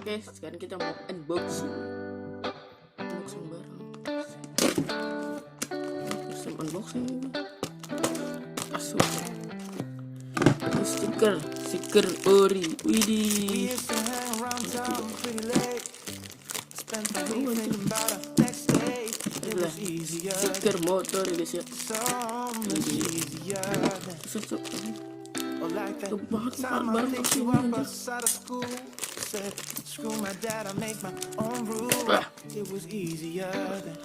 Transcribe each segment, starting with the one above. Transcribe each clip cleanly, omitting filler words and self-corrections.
Oke, sekarang kita mau unboxing barang. Sistem unboxing asu. Ini stiker ori. Widih. Itulah stiker motor ya guys ya. Susuk. Tuh banget barang aslinya. Screw my dad, I make my own rules. It was easier then,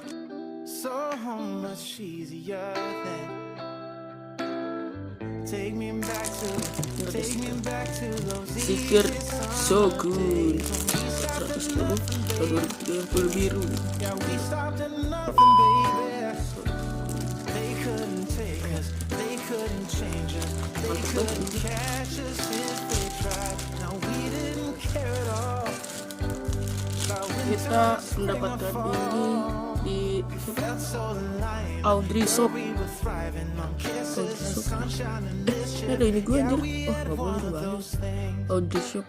so much easier then. Take me back to those stiker shogun 110 tahun 2030 biru. Yeah, we stopped at nothing, baby. They couldn't take us, they couldn't change us, they couldn't catch us if they tried. Now we didn't care at all. Kita mendapatkan ini di Audrey Shop. Ada ini gue anjir. Wah gak boleh tuh bahaya. Audrey Shop.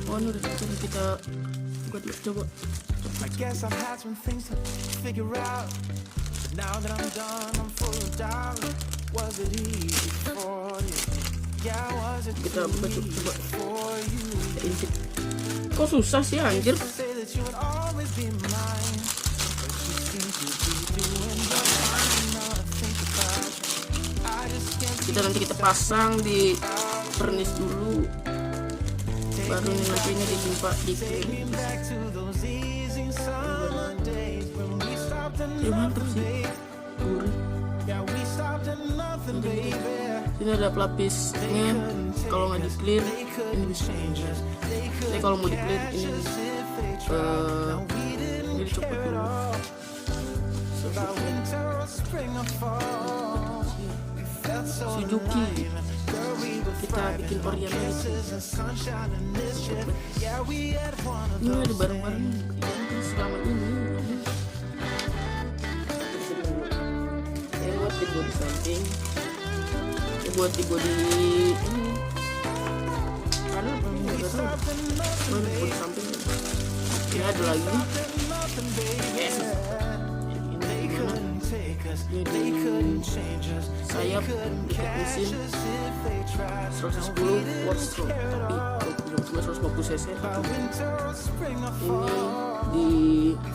Oh ini udah kita coba. I guess I've had some things to figure out. Now that I'm done, I'm full of doubt. Was it easy for you? Yeah, was it easy for you? Kok susah sih anjir? Kita pasang di furnace dulu. Baru nantinya ditimpa di mantap sih. Ini ada pelapisnya. Kalau nggak di clear ini bisa. Tapi kalau mau di clear ini dicopot dulu. Suzuki. Kita bikin oriental. Ini ada barang-barang yang selama ini. Di bodi samping, buat di bodi ini karena bodi samping ini ada lagi yes. Ini sayap dekat mesin 110 horsepower tapi cuma 150 cc. Ini di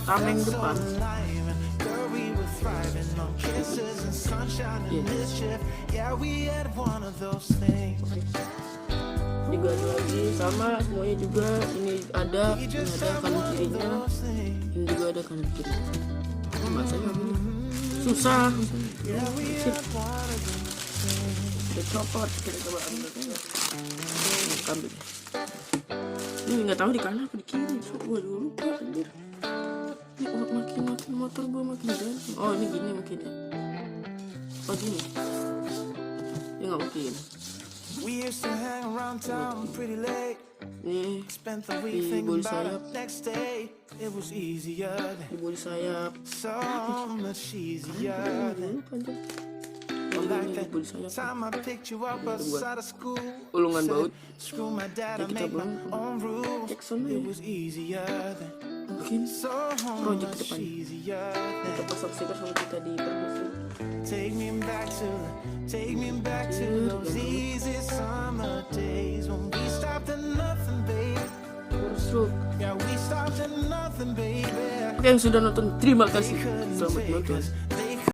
tameng depan. Juga ada lagi sama semuanya juga. Ini ada kanan kirinya. Ini juga ada kanan kiri. Bahasanya susah. Kita copot, kita coba ambil. Ini nggak tahu di kanan apa di kiri. Gua dulu anjir. Makin motor gue makin jalan. Oh ini gini mungkin ya. Oh gini. Ya nggak mungkin. Nih di bodi sayap. Di bodi sayap. Ini bodi sayap. Ulungan baut. Ya kita belum cek sana ya. Mungkin project ke depan kita pasang stiker sama kita di permisi. Take me back to those easy summer days when we stopped at nothing, baby. Yeah, we stopped at nothing, baby. Oke, yang sudah nonton terima kasih. Selamat nonton.